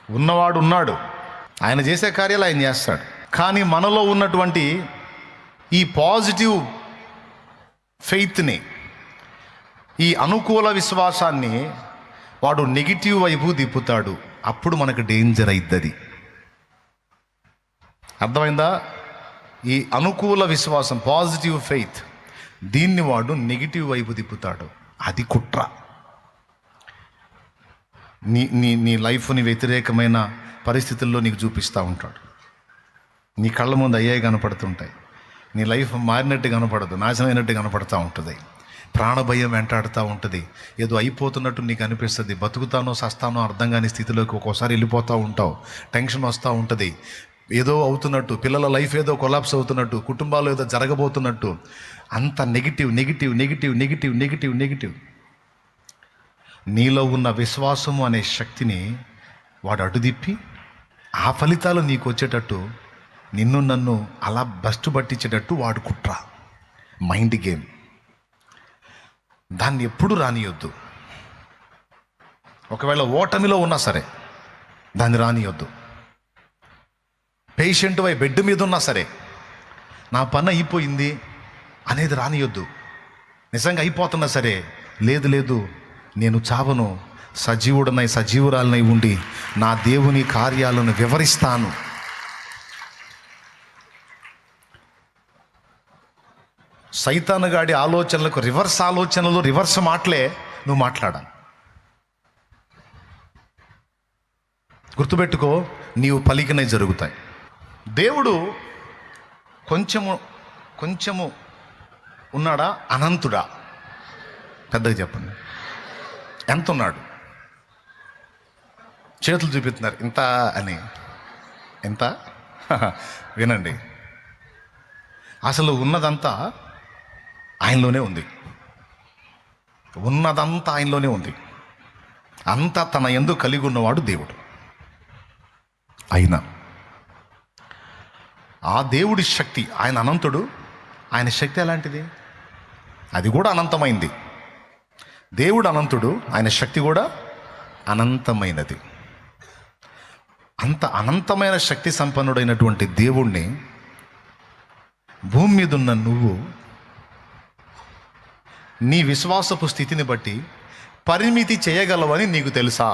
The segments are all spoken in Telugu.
ఉన్నవాడు ఉన్నాడు, ఆయన చేసే కార్యాలు ఆయన చేస్తాడు. కానీ మనలో ఉన్నటువంటి ఈ పాజిటివ్ ఫెయిత్ని, ఈ అనుకూల విశ్వాసాన్ని వాడు నెగిటివ్ వైపు తిప్పుతాడు. అప్పుడు మనకు డేంజర్ అవుతుంది. అర్థమైందా? ఈ అనుకూల విశ్వాసం, పాజిటివ్ ఫెయిత్, దీన్ని వాడు నెగిటివ్ వైపు తిప్పుతాడు. అది కుట్ర. నీ నీ నీ లైఫ్ని వ్యతిరేకమైన పరిస్థితుల్లో నీకు చూపిస్తూ ఉంటాడు. నీ కళ్ళ ముందు అయ్యాయి కనపడుతుంటాయి. నీ లైఫ్ మారినట్టు కనపడదు, నాశనమైనట్టు కనపడుతూ ఉంటుంది. ప్రాణభయం వెంటాడుతూ ఉంటుంది. ఏదో అయిపోతున్నట్టు నీకు అనిపిస్తుంది. బతుకుతానో సస్తానో అర్థం కాని స్థితిలోకి ఒక్కోసారి వెళ్ళిపోతూ ఉంటావు. టెన్షన్ వస్తూ ఉంటుంది. ఏదో అవుతున్నట్టు, పిల్లల లైఫ్ ఏదో కొలాప్స్ అవుతున్నట్టు, కుటుంబాలు ఏదో జరగబోతున్నట్టు, అంత negative negative negative negative negative negative. నీలో ఉన్న విశ్వాసము అనే శక్తిని వాడు అడ్డుదిప్పి ఆ ఫలితాలు నీకు వచ్చేటట్టు, నిన్ను నన్ను అలా బస్టు పట్టించేటట్టు వాడు కుట్ర, మైండ్ గేమ్. దాన్ని ఎప్పుడు రానియొద్దు. ఒకవేళ ఓటమిలో ఉన్నా సరే దాన్ని రానియొద్దు. పేషెంట్ వై బెడ్ మీద ఉన్నా సరే నా పని అయిపోయింది అనేది రానియొద్దు. నిజంగా అయిపోతున్నా సరే, లేదు లేదు నేను చావను, సజీవుడనై సజీవురాలనై ఉండి నా దేవుని కార్యాలను వివరిస్తాను. సైతానుగాడి ఆలోచనలకు రివర్స్ ఆలోచనలు, రివర్స్ మాటలే నువ్వు మాట్లాడాలి. గుర్తుపెట్టుకో, నీవు పలికినై జరుగుతాయి. దేవుడు కొంచెము ఉన్నాడా, అనంతుడా? పెద్దగా చెప్పండి. ఎంత ఉన్నాడు? చేతులు చూపిస్తున్నారు ఇంత అని. ఎంత? వినండి, అసలు ఉన్నదంతా ఆయనలోనే ఉంది. ఉన్నదంతా ఆయనలోనే ఉంది. అంతా తన యందు కలిగి ఉన్నవాడు దేవుడు. అయినా ఆ దేవుడి శక్తి, ఆయన అనంతుడు, ఆయన శక్తి ఎలాంటిది? అది కూడా అనంతమైంది. దేవుడు అనంతుడు, ఆయన శక్తి కూడా అనంతమైనది. అంత అనంతమైన శక్తి సంపన్నుడైనటువంటి దేవుణ్ణి భూమి మీద ఉన్న నువ్వు నీ విశ్వాసపు స్థితిని బట్టి పరిమితి చేయగలవని నీకు తెలుసా?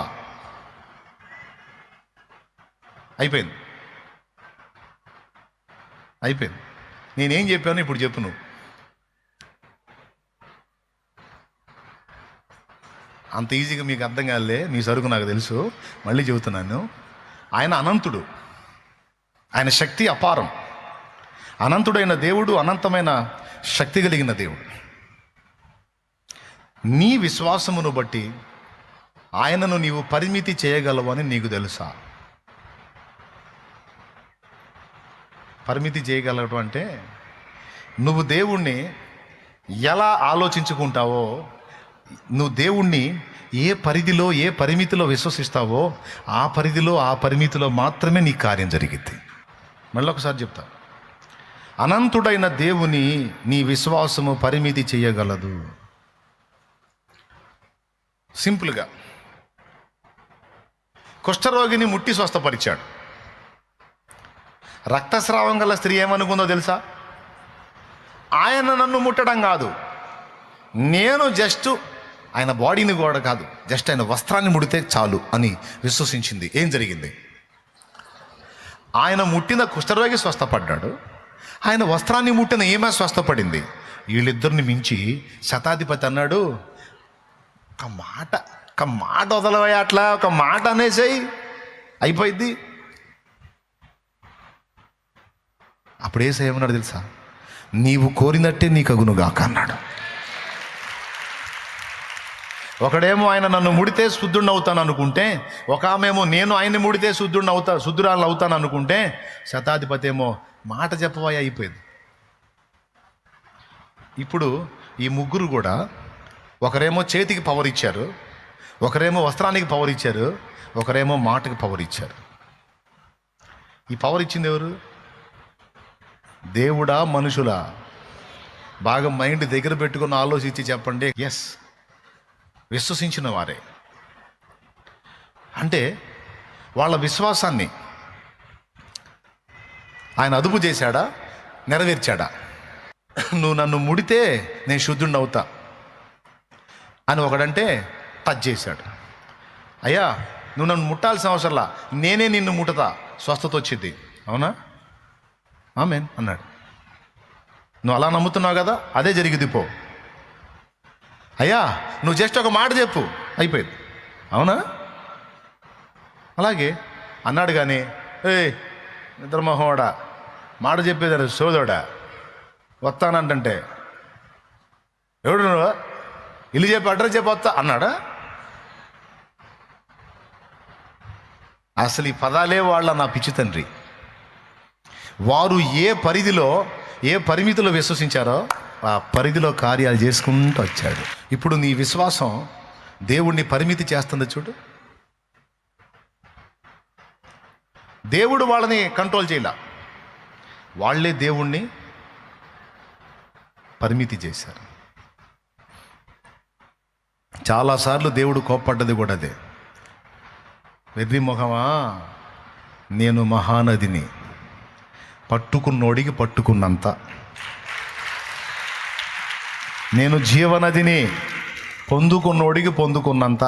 అయిపోయింది. నేనేం చెప్పాను ఇప్పుడు చెప్పు నువ్వు. అంత ఈజీగా మీకు అర్థం కాలే, మీ సరుకు నాకు తెలుసు, మళ్ళీ చెబుతున్నాను. ఆయన అనంతుడు, ఆయన శక్తి అపారం. అనంతుడైన దేవుడు, అనంతమైన శక్తి కలిగిన దేవుడు. నీ విశ్వాసమును బట్టి ఆయనను నీవు పరిమితి చేయగలవని నీకు తెలుసా? పరిమితి చేయగలగటం అంటే నువ్వు దేవుణ్ణి ఎలా ఆలోచించుకుంటావో, నువ్వు దేవుణ్ణి ఏ పరిధిలో, ఏ పరిమితిలో విశ్వసిస్తావో ఆ పరిధిలో, ఆ పరిమితిలో మాత్రమే నీ కార్యం జరిగిద్ది. మళ్ళీ ఒకసారి చెప్తా. అనంతుడైన దేవుని నీ విశ్వాసము పరిమితి చేయగలదు. సింపుల్గా కుష్ఠరోగిని ముట్టి స్వస్థపరిచాడు. రక్తస్రావం గల స్త్రీ ఏమనుకుందో తెలుసా? ఆయన నన్ను ముట్టడం కాదు, నేను జస్ట్ ఆయన బాడీని కూడా కాదు, జస్ట్ ఆయన వస్త్రాన్ని ముడితే చాలు అని విశ్వసించింది. ఏం జరిగింది? ఆయన ముట్టిన కుష్ఠరోగి స్వస్థపడ్డాడు, ఆయన వస్త్రాన్ని ముట్టిన ఈమె స్వస్థపడింది. వీళ్ళిద్దరిని మించి శతాధిపతి అన్నాడు, ఒక మాట వదలవయ్యా, అట్లా ఒక మాట అనేసేయి, అయిపోయింది. అప్పుడు యేసయ్య ఏమన్నాడు తెలుసా? నీవు కోరినట్టే నీకు అగునుగాక అన్నాడు. ఒకడేమో ఆయన నన్ను ముడితే శుద్ధుడిని అవుతాను అనుకుంటే, ఒక ఆమెమో నేను ఆయన్ని ముడితే శుద్ధురాలను అవుతాను అనుకుంటే, శతాధిపతి ఏమో మాట చెప్పవయ్యా, అయిపోయింది. ఇప్పుడు ఈ ముగ్గురు కూడా, ఒకరేమో చేతికి పవర్ ఇచ్చారు, ఒకరేమో వస్త్రానికి పవర్ ఇచ్చారు, ఒకరేమో మాటకి పవర్ ఇచ్చారు. ఈ పవర్ ఇచ్చింది ఎవరు? దేవుడా మనుషులా? బాగా మైండ్ దగ్గర పెట్టుకుని ఆలోచించి చెప్పండి. ఎస్, విశ్వసించిన వారే. అంటే వాళ్ళ విశ్వాసాన్ని ఆయన అదుపు చేశాడా, నెరవేర్చాడా? నువ్వు నన్ను ముడితే నేను శుద్ధుడిని అవుతా అని ఒకడంటే టచ్ చేశాడు. అయ్యా నువ్వు నన్ను ముట్టాల్సిన అవసరంలా, నేనే నిన్ను ముట్టతా, స్వస్థత వచ్చింది. అవునా? ఆమేన్ అన్నాడు. నువ్వు అలా నమ్ముతున్నావు కదా, అదే జరిగింది. పో అయ్యా నువ్వు జస్ట్ ఒక మాట చెప్పు, అయిపోయింది. అవునా? అలాగే అన్నాడు. కానీ నిద్రమోహోడా, మాట చెప్పేదారు సోదోడా, వస్తానంటే ఎవడు నువ్వు, ఇల్లు చెప్పి అడ్రస్ చెప్పి వస్తా అన్నాడా? అసలు ఈ పదాలే వాళ్ళ నా పిచ్చి తండ్రి. వారు ఏ పరిధిలో, ఏ పరిమితిలో విశ్వసించారో ఆ పరిధిలో కార్యాలు చేసుకుంటూ వచ్చాడు. ఇప్పుడు నీ విశ్వాసం దేవుణ్ణి పరిమితి చేస్తుంది చూడు. దేవుడు వాళ్ళని కంట్రోల్ చేయలే, వాళ్ళే దేవుణ్ణి పరిమితి చేశారు. చాలాసార్లు దేవుడు కోప్పడ్డది కూడా అదే. వెర్రి మొహమా, నేను మహానదిని, పట్టుకున్నోడికి పట్టుకున్నంత, నేను జీవనదిని, పొందుకున్నోడికి పొందుకున్నంత.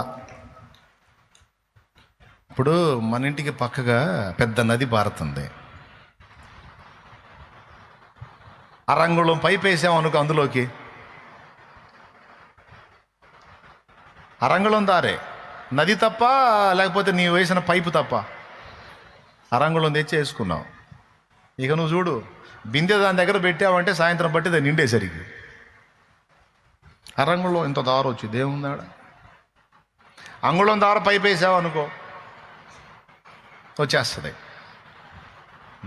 ఇప్పుడు మన ఇంటికి పక్కగా పెద్ద నది పారుతుంది. అరంగుళం పైపు వేసాం అనుకో, అందులోకి అరంగుళం దారే, నది తప్ప, లేకపోతే నీ వేసిన పైపు తప్ప. అరంగుళం తెచ్చి వేసుకున్నావు. ఇక నువ్వు చూడు, బిందె దాని దగ్గర పెట్టావంటే సాయంత్రం బట్టి దాన్ని నిండేసరికి అరంగుళం ఇంత దారం వచ్చింది. ఏముందాడ? అంగుళం దార పైపు వేసావు అనుకో, వచ్చేస్తుంది.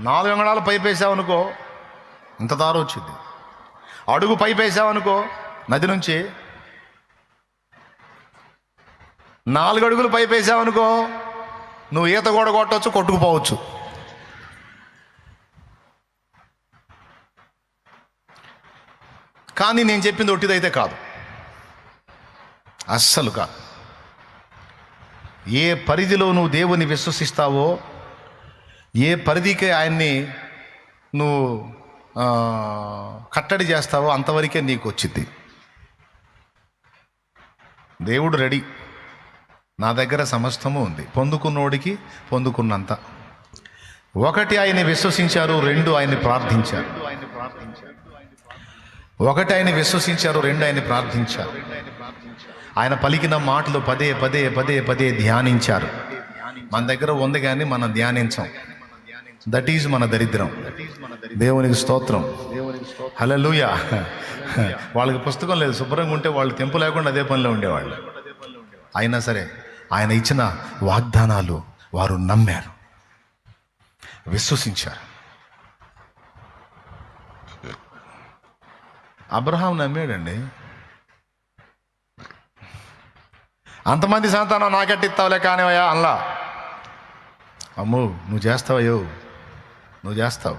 4 అంగుళాలు పైపు వేసావు అనుకో, ఇంత దారం వచ్చింది. అడుగు పైపు వేసావు అనుకో, నది నుంచి 4 అడుగులు పైపు వేసావు అనుకో, నువ్వు ఈత కూడా కొట్టవచ్చు, కొట్టుకుపోవచ్చు. కానీ నేను చెప్పింది ఒట్టిదైతే కాదు, అస్సలు కాదు. ఏ పరిధిలో నువ్వు దేవుని విశ్వసిస్తావో, ఏ పరిధికి ఆయన్ని నువ్వు కట్టడి చేస్తావో అంతవరకే నీకు వచ్చింది. దేవుడు రెడీ, నా దగ్గర సమస్తము ఉంది, పొందుకున్నోడికి పొందుకున్నంత. 1 ఆయన్ని విశ్వసించారు, 2 ఆయన్ని ప్రార్థించారు. 1 ఆయన్ని విశ్వసించారు, 2 ఆయన్ని ప్రార్థించారు. ఆయన పలికిన మాటలు పదే పదే పదే పదే ధ్యానించారు. మన దగ్గర ఉంది కానీ మనం ధ్యానించం. దట్ ఈజ్ మన దరిద్రం. దేవునికి స్తోత్రం, హల్లెలూయా. వాళ్ళకి పుస్తకం లేదు, శుభ్రంగా ఉంటే వాళ్ళు తెంపు లేకుండా అదే పనిలో ఉండేవాళ్ళు. అయినా సరే ఆయన ఇచ్చిన వాగ్దానాలు వారు నమ్మారు, విశ్వసించారు. అబ్రహాం నమ్మాడండి. అంతమంది సంతానం నాకెట్టిస్తావులే కానివయ్యా అల్లా. అమ్మో నువ్వు చేస్తావయ్యో, నువ్వు చేస్తావు,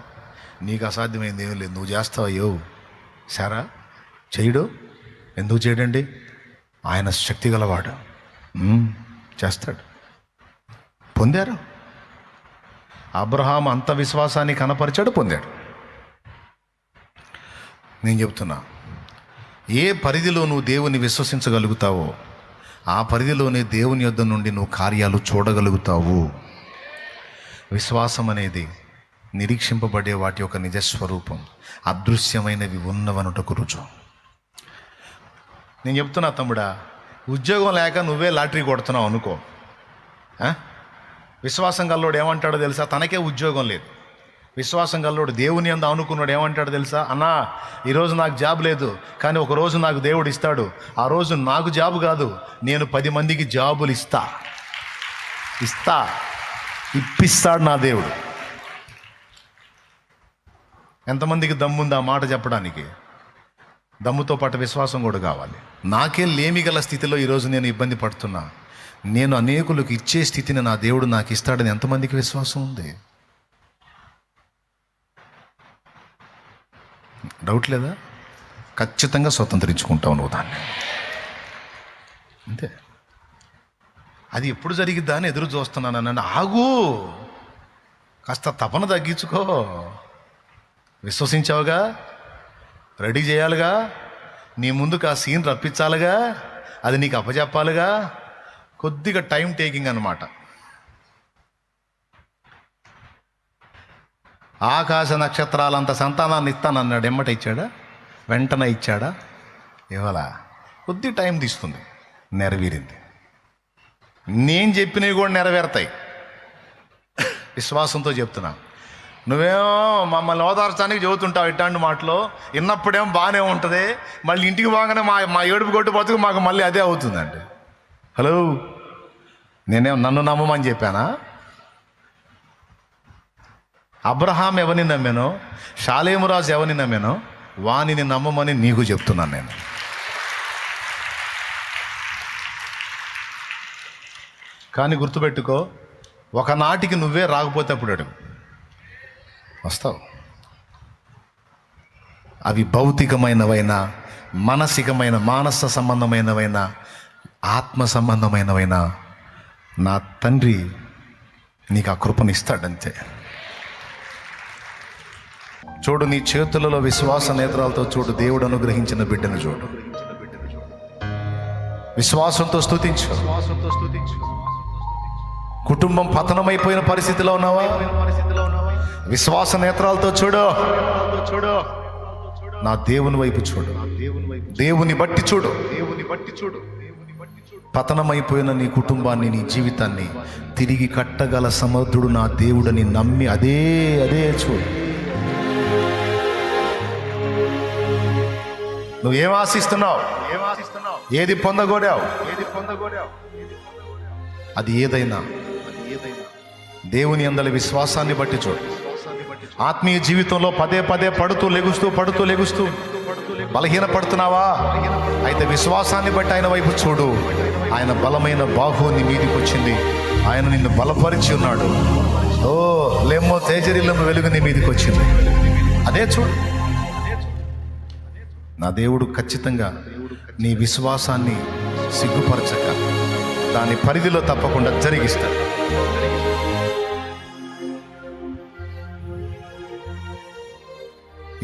నీకు అసాధ్యమైంది ఏం లేదు, నువ్వు చేస్తావయ్యో. సరా చేయడు, ఎందుకు చేయడండి? ఆయన శక్తి గలవాడు, చేస్తాడు. పొందారు. అబ్రహాం అంత విశ్వాసాన్ని కనపరిచాడు, పొందాడు. నేను చెప్తున్నా, ఏ పరిధిలో నువ్వు దేవుని విశ్వసించగలుగుతావో ఆ పరిధిలోనే దేవుని యొద్ద నుండి నువ్వు కార్యాలు చూడగలుగుతావు. విశ్వాసం అనేది నిరీక్షింపబడే వాటి యొక్క నిజస్వరూపం, అదృశ్యమైనవి ఉన్నవనుటకు రుజువు. నేను చెప్తున్నా తమ్ముడా, ఉద్యోగం లేక నువ్వే లాటరీ కొడుతున్నావు అనుకో, విశ్వాసం గల్లోడు ఏమంటాడో తెలుసా? తనకే ఉద్యోగం లేదు. విశ్వాసం గల్లోడు దేవుని యందు అనుకున్నాడు ఏమంటాడు తెలుసా? అన్నా ఈరోజు నాకు జాబ్ లేదు, కానీ ఒక రోజు నాకు దేవుడు ఇస్తాడు. ఆ రోజు నాకు జాబ్ కాదు, నేను 10 మందికి జాబులు ఇప్పిస్తాడు నా దేవుడు. ఎంతమందికి దమ్ముంది ఆ మాట చెప్పడానికి? దమ్ముతో పాటు విశ్వాసం కూడా కావాలి. నాకే లేమి గల స్థితిలో ఈరోజు నేను ఇబ్బంది పడుతున్నా, నేను అనేకులకు ఇచ్చే స్థితిని నా దేవుడు నాకు ఇస్తాడని ఎంతమందికి విశ్వాసం ఉంది? డౌట్ లేదా? ఖచ్చితంగా స్వతంత్రించుకుంటావు నువ్వు దాన్ని, అంతే. అది ఎప్పుడు జరిగిద్దా అని ఎదురు చూస్తున్నాను అన్నాను. ఆగు, కాస్త తపన తగ్గించుకో. విశ్వసించావుగా, రెడీ చేయాలిగా, నీ ముందుకు ఆ సీన్ రప్పించాలిగా, అది నీకు అప్పచెప్పాలిగా. కొద్దిగా టైం టేకింగ్ అన్నమాట. ఆకాశ నక్షత్రాలంత సంతానాన్ని ఇస్తానన్నాడు. ఎమ్మట ఇచ్చాడా? వెంటనే ఇచ్చాడా? ఇవ్వాలా? కొద్ది టైం తీసుకుంది. నెరవేరింది. నేను చెప్పినవి కూడా నెరవేరుతాయి. విశ్వాసంతో చెప్తున్నా. నువ్వేమో మమ్మల్ని ఓదార్చడానికి చెబుతుంటావు ఇట్లాంటి మాటలు, విన్నప్పుడేమో బాగానే ఉంటుంది, మళ్ళీ ఇంటికి పోగానే మా ఏడుపు కొట్టు బతుకు మాకు మళ్ళీ అదే అవుతుందండి. హలో, నేనేం నన్ను నమ్మమని చెప్పానా? అబ్రహాం ఎవరిని నమ్మానో, షాలేమురాజు ఎవరిని నమ్మానో వానిని నమ్మమని నీకు చెప్తున్నాను నేను. కానీ గుర్తుపెట్టుకో, ఒకనాటికి నువ్వే రాకపోతే అప్పుడు అడుగు, వస్తావు. అవి భౌతికమైనవైనా, మానసికమైన మానస సంబంధమైనవైనా, ఆత్మ సంబంధమైనవైనా నా తండ్రి నీకు ఆ కృపనిస్తాడంతే. చూడు, నీ చేతులలో విశ్వాస నేత్రాలతో చూడు, దేవుడు అనుగ్రహించిన బిడ్డను చూడు. విశ్వాసంతో స్తుతించు. కుటుంబం పతనమైపోయిన పరిస్థితిలో ఉన్నావా? విశ్వాస నేత్రాలతో చూడు. నా దేవుని వైపు చూడు. దేవుని బట్టి చూడు. పతనమైపోయిన నీ కుటుంబాన్ని, నీ జీవితాన్ని తిరిగి కట్టగల సమర్థుడు నా దేవుడని నమ్మి అదే చూడు. నువ్వేం ఆశిస్తున్నావు? ఏది పొందగోడావు? అది ఏదైనా దేవుని యందలి విశ్వాసాన్ని బట్టి చూడు. ఆత్మీయ జీవితంలో పదే పడుతూ లెగుస్తూ బలహీన పడుతున్నావా? అయితే విశ్వాసాన్ని బట్టి ఆయన వైపు చూడు. ఆయన బలమైన బాహు నీ మీదికి వచ్చింది. ఆయన నిన్ను బలపరిచి ఉన్నాడు. ఓ లెమ్మో తేజరిల్లము వెలుగు నీ మీదికి వచ్చింది. అదే చూడు. నా దేవుడు ఖచ్చితంగా నీ విశ్వాసాన్ని సిగ్గుపరచక దాని పరిధిలో తప్పకుండా జరిగిస్తాడు.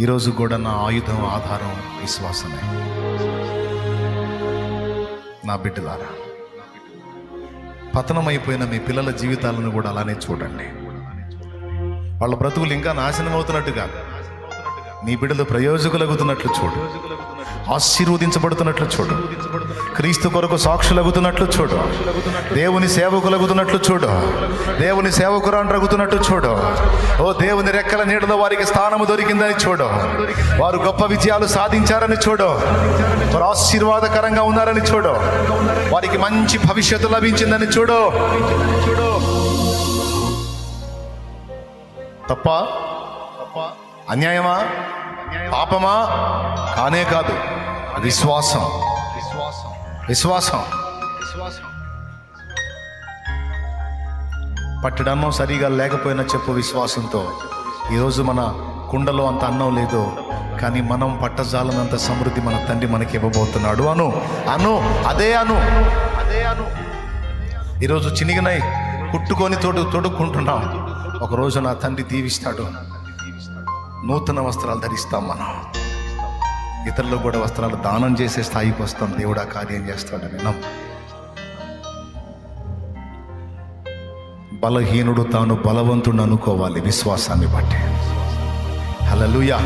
ఈరోజు కూడా నా ఆయుధం, ఆధారం విశ్వాసమే. నా బిడ్డలారా, పతనమైపోయిన మీ పిల్లల జీవితాలను కూడా అలానే చూడండి. వాళ్ళ బ్రతుకులు ఇంకా నాశనం అవుతున్నట్టు కాదు, నీ బిడ్డలు ప్రయోజకులగుతున్నట్లు చూడు. ఆశీర్వదించబడుతున్నట్లు చూడు. క్రీస్తు కొరకు సాక్షులగుతున్నట్లు చూడు. దేవుని సేవకులగుతున్నట్లు చూడు. దేవుని సేవకురాండ్రగుతున్నట్లు చూడు. ఓ దేవుని రెక్కల నీడలో వారికి స్థానము దొరికిందని చూడు. వారు గొప్ప విజయాలు సాధించారని చూడు. వారు ఆశీర్వాదకరంగా ఉన్నారని చూడు. వారికి మంచి భవిష్యత్తు లభించిందని చూడు. తప్ప అన్యాయమా, పాపమా? కానే కాదు. విశ్వాసం. పట్టడమో సరిగా లేకపోయినా చెప్పు విశ్వాసంతో. ఈరోజు మన కుండలో అంత అన్నం లేదు, కానీ మనం పట్టజాలనంత సమృద్ధి మన తండ్రి మనకి ఇవ్వబోతున్నాడు. అదే అను. ఈరోజు చినిగినై కుట్టుకొని తొడుక్కుంటున్నాం. ఒకరోజు నా తండ్రి దీవిస్తాడు. నూతన వస్త్రాలు ధరిస్తాం. మనం ఇతరులకు కూడా వస్త్రాలు దానం చేసే స్థాయికి వస్తాం. దేవుడు ఆ కార్యం చేస్తాడని నమ్ము. బలహీనుడు తాను బలవంతుడు అనుకోవాలి విశ్వాసాన్ని బట్టి. హల్లెలూయా.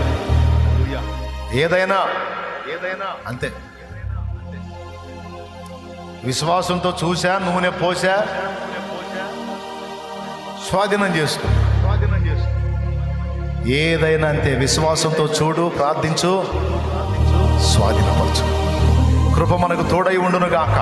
ఏదైనా అంతే. విశ్వాసంతో చూసా, నూనె పోసా, స్వాధీనం చేసుకో. ఏదైనా అంతే. విశ్వాసంతో చూడు, ప్రార్థించు, స్వాధీనపరచు. కృప మనకు తోడై ఉండును గాక.